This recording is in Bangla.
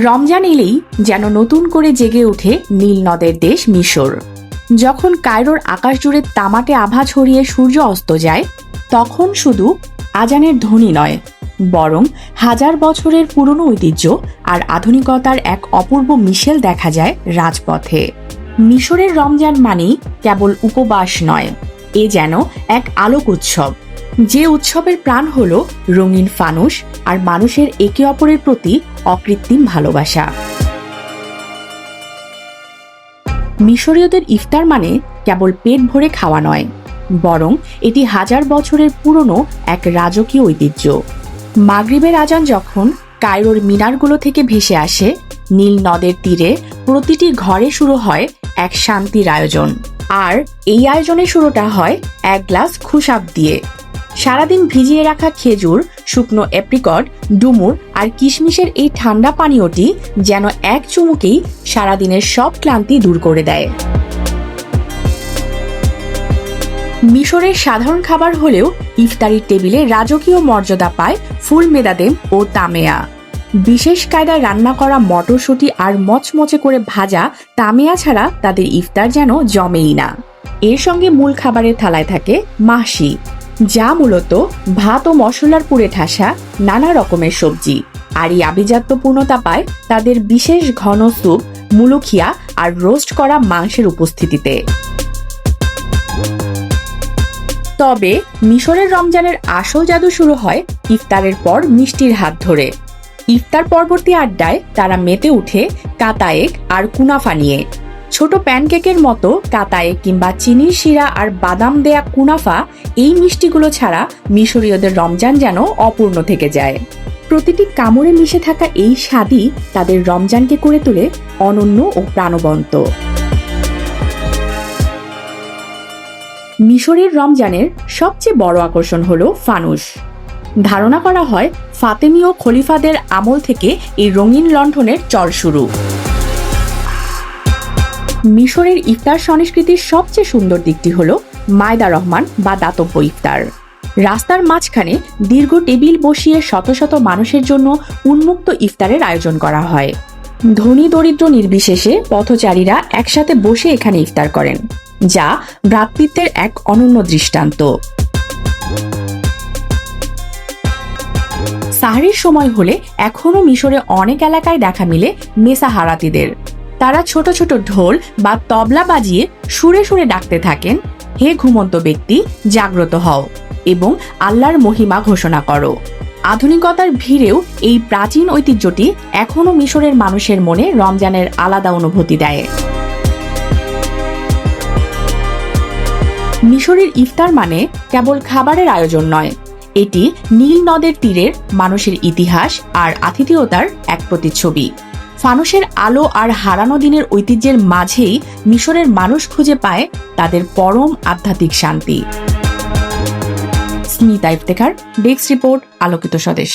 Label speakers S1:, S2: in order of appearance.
S1: রমজান এলেই যেন নতুন করে জেগে ওঠে নীল নদের দেশ মিশর। যখন কায়রোর আকাশ জুড়ে তামাটে আভা ছড়িয়ে সূর্য অস্ত যায়, তখন শুধু আজানের ধ্বনি নয়, বরং হাজার বছরের পুরনো ঐতিহ্য আর আধুনিকতার এক অপূর্ব মিশেল দেখা যায় রাজপথে। মিশরের রমজান মানেই কেবল উপবাস নয়, এ যেন এক আলোক উৎসব, যে উৎসবের প্রাণ হল রঙিন ফানুস আর মানুষের একে অপরের প্রতি অকৃত্রিম ভালোবাসা। মিশরীয়দের ইফতার মানে কেবল পেট ভরে খাওয়া নয়, বরং এটি হাজার বছরের পুরনো এক রাজকীয় ঐতিহ্য। মাগরিবের আজান যখন কায়রোর মিনারগুলো থেকে ভেসে আসে, নীল নদের তীরে প্রতিটি ঘরে শুরু হয় এক শান্তির আয়োজন। আর এই আয়োজনের শুরুটা হয় এক গ্লাস খুশাব দিয়ে। সারাদিন ভিজিয়ে রাখা খেজুর, শুকনো অ্যাপ্রিকট, ডুমুর আর কিশমিশের এই ঠান্ডা পানীয়টি যেন এক চুমুকেই সারাদিনের সব ক্লান্তি দূর করে দেয়। মিশরের সাধারণ খাবার হলেও ইফতারির টেবিলে রাজকীয় মর্যাদা পায় ফুল মেদাদেম ও তামেয়া। বিশেষ কায়দায় রান্না করা মটরশুঁটি আর মচমচে করে ভাজা তামেয়া ছাড়া তাদের ইফতার যেন জমেই না। এর সঙ্গে মূল খাবারের থালায় থাকে মাহশি, যা মূলত ভাত ও মশলার পুরে ঠাসা নানা রকমের সবজি। আর এই আভিজাত্য পূর্ণতা পায় তাদের বিশেষ ঘন স্যুপ, মুলুখিয়া আর রোস্ট করা মাংসের উপস্থিতিতে। তবে মিশরের রমজানের আসল জাদু শুরু হয় ইফতারের পর মিষ্টির হাত ধরে। ইফতার পরবর্তী আড্ডায় তারা মেতে উঠে কাতায়েক আর কুনাফা নিয়ে। ছোট প্যানকেকের মতো কাতায়েক কিংবা চিনির শিরা আর বাদাম দেয়া কুনাফা, এই মিষ্টিগুলো ছাড়া মিশরীয়দের রমজান যেন অপূর্ণ থেকে যায়। প্রতিটি কামড়ে মিশে থাকা এই স্বাদই তাদের রমজানকে করে তোলে অনন্য ও প্রাণবন্ত। মিশরের রমজানের সবচেয়ে বড় আকর্ষণ হলো ফানুস। ধারণা করা হয় ফাতেমীয় খলিফাদের আমল থেকে এই রঙিন লণ্ঠনের চল শুরু। মিশরের ইফতার সংস্কৃতির সবচেয়ে সুন্দর দিকটি হল মায়দা রহমান বা দাতব্য ইফতার। রাস্তার মাঝখানে দীর্ঘ টেবিল বসিয়ে শত শত মানুষের জন্য উন্মুক্ত ইফতারের আয়োজন করা হয়। ধনী দরিদ্র নির্বিশেষে পথচারীরা একসাথে বসে এখানে ইফতার করেন, যা ভ্রাতৃত্বের এক অনন্য দৃষ্টান্ত। সাহরির সময় হলে এখনো মিশরে অনেক এলাকায় দেখা মিলে মেসাহারাতিদের। তারা ছোট ছোট ঢোল বা তবলা বাজিয়ে সুরে সুরে ডাকতে থাকেন, হে ঘুমন্ত ব্যক্তি, জাগ্রত হও এবং আল্লাহর মহিমা ঘোষণা করো। আধুনিকতার ভিড়েও এই প্রাচীন ঐতিহ্যটি এখনো মিশরের মানুষের মনে রমজানের আলাদা অনুভূতি দেয়। মিশরের ইফতার মানে কেবল খাবারের আয়োজন নয়, এটি নীল নদের তীরের মানুষের ইতিহাস আর আতিথেয়তার এক প্রতিচ্ছবি। ফানুসের আলো আর হারানো দিনের ঐতিহ্যের মাঝেই মিশরের মানুষ খুঁজে পায় তাদের পরম আধ্যাত্মিক শান্তি। স্মিতা ইফতেখার, ডেস্ক রিপোর্ট, আলোকিত স্বদেশ।